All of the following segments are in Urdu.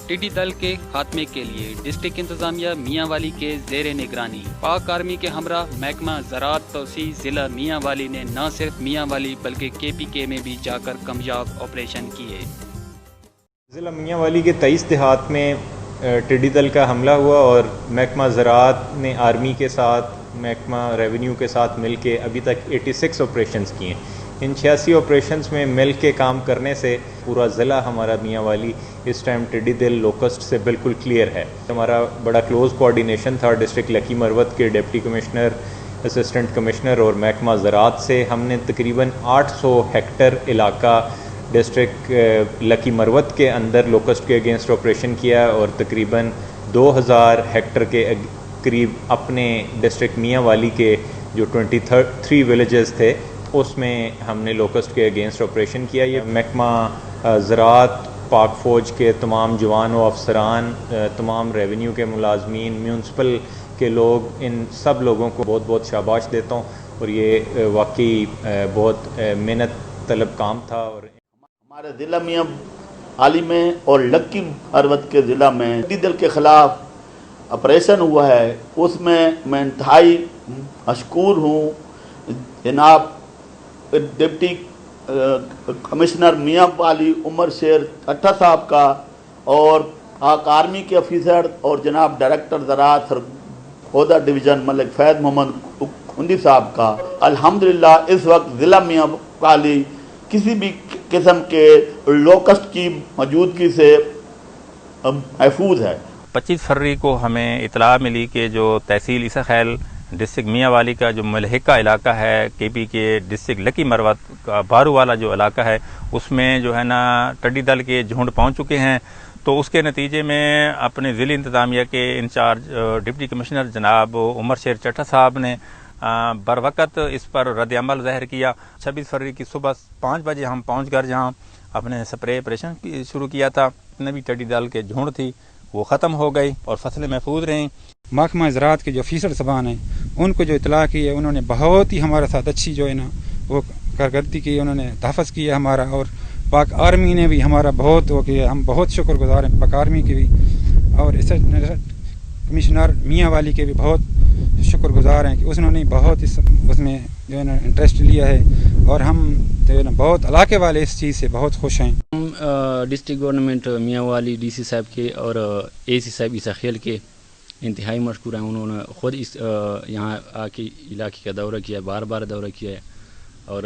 ٹڈی دل کے خاتمے کے لیے ڈسٹرکٹ انتظامیہ میاں والی کے زیر نگرانی پاک آرمی کے ہمراہ محکمہ زراعت توسیع ضلع میاں والی نے نہ صرف میاں والی بلکہ KPK میں بھی جا کر کامیاب آپریشن کیے۔ ضلع میاں والی کے 23 دیہات میں ٹڈی دل کا حملہ ہوا اور محکمہ زراعت نے آرمی کے ساتھ محکمہ ریونیو کے ساتھ مل کے ابھی تک 86 آپریشنز کیے ہیں۔ ان 86 آپریشنز میں مل کے کام کرنے سے پورا ضلع ہمارا میاں والی اس ٹائم ٹڈی دل لوکسٹ سے بالکل کلیئر ہے۔ ہمارا بڑا کلوز کوآرڈینیشن تھا ڈسٹرکٹ لکی مروت کے ڈپٹی کمشنر، اسسٹنٹ کمشنر اور محکمہ زراعت سے۔ ہم نے تقریباً 800 ہیکٹر علاقہ ڈسٹرکٹ لکی مروت کے اندر لوکسٹ کے اگینسٹ آپریشن کیا اور تقریباً 2000 ہیکٹر کے قریب اپنے ڈسٹرکٹ میاں والی کے جو 23 ولیجز تھے اس میں ہم نے لوکسٹ کے اگینسٹ آپریشن کیا۔ یہ محکمہ زراعت، پاک فوج کے تمام جوان و افسران، تمام ریونیو کے ملازمین، میونسپل کے لوگ، ان سب لوگوں کو بہت بہت شاباش دیتا ہوں، اور یہ واقعی بہت محنت طلب کام تھا۔ اور ہمارے ضلع میاں والی میں اور لکی مروت کے ضلع میں ٹڈی دل کے خلاف آپریشن ہوا ہے، اس میں انتہائی مشکور ہوں جناب ڈپٹی کمشنر میاں والی عمر شیر چٹھا صاحب کا، اور پاک آرمی کے آفیسر اور جناب ڈائریکٹر زراعت سرگودا ڈویژن ملک فیض محمد کندی صاحب کا۔ الحمدللہ اس وقت ضلع میاں والی کسی بھی قسم کے لوکسٹ کی موجودگی سے محفوظ ہے۔ 25 فروری کو ہمیں اطلاع ملی کہ جو تحصیل عیسی خیل ڈسٹرکٹ میاں والی کا جو ملحقہ علاقہ ہے KPK ڈسٹرکٹ لکی مروت کا بارو والا جو علاقہ ہے، اس میں جو ہے نا ٹڈی دل کے جھنڈ پہنچ چکے ہیں۔ تو اس کے نتیجے میں اپنے ضلع انتظامیہ کے انچارج ڈپٹی کمشنر جناب عمر شیر چٹھا صاحب نے بر وقت اس پر رد عمل ظاہر کیا۔ 26 فروری کی صبح 5 بجے ہم پہنچ کر جہاں اپنے سپرے آپریشن شروع کیا تھا، جتنے بھی ٹڈی دل کے جھنڈ تھی وہ ختم ہو گئی اور فصلیں محفوظ رہیں۔ محکمہ زراعت کے جو آفیسر صاحبان ہیں ان کو جو اطلاع کی ہے، انہوں نے بہت ہی ہمارے ساتھ اچھی جو ہے نا وہ کارکردگی کی، انہوں نے تحفظ کیا ہمارا، اور پاک آرمی نے بھی ہمارا بہت وہ کیا۔ ہم بہت شکر گزار ہیں پاک آرمی کے بھی، اور کمشنر میاں والی کے بھی بہت شکر گزار ہیں کہ انہوں نے بہت اس میں جو ہے نا انٹرسٹ لیا ہے، اور ہم جو ہے نا بہت علاقے والے اس چیز سے بہت خوش ہیں۔ ہم ڈسٹرکٹ گورنمنٹ میاں والی DC صاحب کے اور AC صاحب عیسی خیل کے انتہائی مشکور ہیں۔ انہوں نے خود اس یہاں آ کے علاقے کا دورہ کیا، بار بار دورہ کیا ہے، اور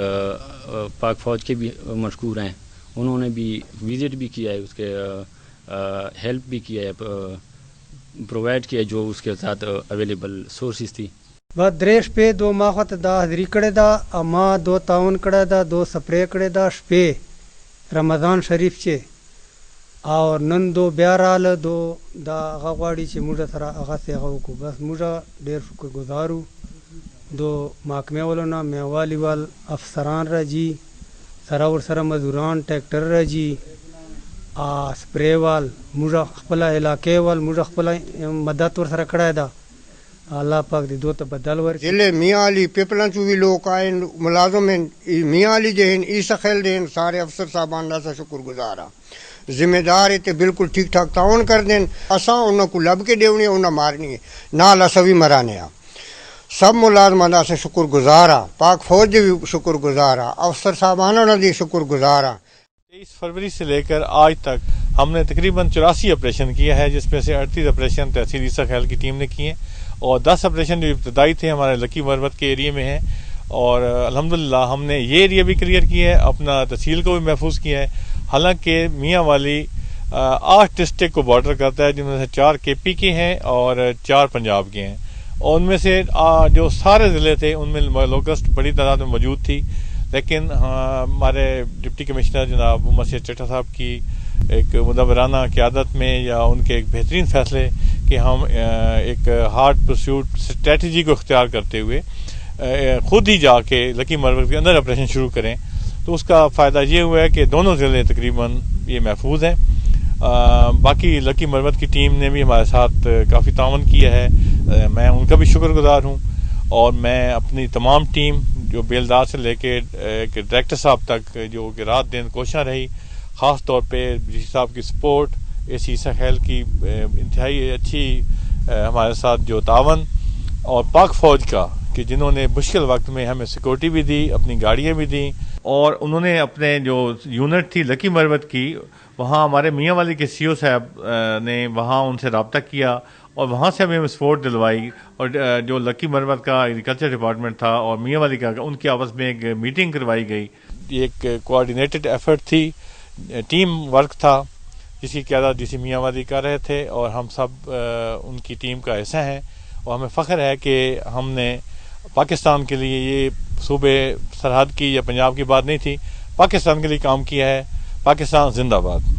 پاک فوج کے بھی مشکور ہیں، انہوں نے بھی وزٹ بھی کیا ہے، اس کے ہیلپ بھی کیا ہے، پرووائڈ کیا جو اس کے ساتھ اویلیبل سورسز تھی۔ دریش پہ 2 ماخت دا حضری کڑے دا، اما 2 تعاون کڑے دا، 2 سپرے کڑے دا شپے رمضان شریف چے، اور نن 2 بیارال 2 دا غواڑی چے موجا سرا اغا سے اغاو کو بس موجا دیر شکر گزارو 2 محکمے والونا میاں والی وال افسران را جی، سراور سرا مزدوران ٹریکٹر را جی، سپرے وال موجا خپلا علاقے وال موجا خپلا مدد ور سرا کڑا دا، اللہ پاک دی 2 تا بدل ور۔ ضلع میاں علی پیپلن چو بھی لوگ آئے ملازم ہیں میاں علی جہن عیسی خیل دین، سارے افسر صاحبان دا شکر گزارا، ذمہ دار تے بالکل ٹھیک ٹھاک تعاون کر دین، اساں انہاں کو لب کے دیونی انہاں مارنی ہے، نال اساں بھی مرانے آ، سب ملازمان دا شکر گزارا، پاک فوج بھی شکر گزارا، افسر صاحبانوں دی شکر گزارا۔ 23 فروری سے لے کر آج تک ہم نے تقریباً 84 آپریشن کیا ہے، جس میں سے 38 آپریشن تحصیل عیسی خیل کی ٹیم نے کیے ہیں، اور 10 آپریشن جو ابتدائی تھے ہمارے لکی مروت کے ایریے میں ہیں، اور الحمدللہ ہم نے یہ ایریا بھی کلیئر کیا ہے، اپنا تحصیل کو بھی محفوظ کیا ہے۔ حالانکہ میاں والی 8 ڈسٹرکٹ کو بارڈر کرتا ہے، جن میں سے 4 KPK ہیں اور 4 پنجاب کے ہیں، اور ان میں سے جو سارے ضلع تھے ان میں لوکسٹ بڑی تعداد میں موجود تھی، لیکن ہمارے ڈپٹی کمشنر جناب عمر شیر چٹھا صاحب کی ایک مدبرانہ قیادت میں، یا ان کے ایک بہترین فیصلے کہ ہم ایک ہارڈ پرسیوٹ اسٹریٹجی کو اختیار کرتے ہوئے خود ہی جا کے لکی مروت کے اندر آپریشن شروع کریں، تو اس کا فائدہ یہ ہوا ہے کہ دونوں ضلع تقریباً یہ محفوظ ہیں۔ باقی لکی مروت کی ٹیم نے بھی ہمارے ساتھ کافی تعاون کیا ہے، میں ان کا بھی شکر گزار ہوں، اور میں اپنی تمام ٹیم جو بیلدار سے لے کے ڈائریکٹر صاحب تک جو کہ رات دن کوشاں رہی، خاص طور پہ جی صاحب کی سپورٹ، اے سی عیسیٰ خیل کی انتہائی اچھی ہمارے ساتھ جو تعاون، اور پاک فوج کا کہ جنہوں نے مشکل وقت میں ہمیں سیکورٹی بھی دی، اپنی گاڑیاں بھی دیں، اور انہوں نے اپنے جو یونٹ تھی لکی مروت کی، وہاں ہمارے میاں والی کے سی او صاحب نے وہاں ان سے رابطہ کیا اور وہاں سے ہمیں سپورٹ دلوائی، اور جو لکی مروت کا ایگریکلچر ڈپارٹمنٹ تھا اور میاں والی کا ان کی آپس میں ایک میٹنگ کروائی گئی. ایک کوآرڈینیٹڈ ایفرٹ تھی، ٹیم ورک تھا، جس کی قیادت ڈی سی میاں والی کر رہے تھے، اور ہم سب ان کی ٹیم کا حصہ ہیں، اور ہمیں فخر ہے کہ ہم نے پاکستان کے لیے، یہ صوبے سرحد کی یا پنجاب کی بات نہیں تھی، پاکستان کے لیے کام کیا ہے. پاکستان زندہ باد.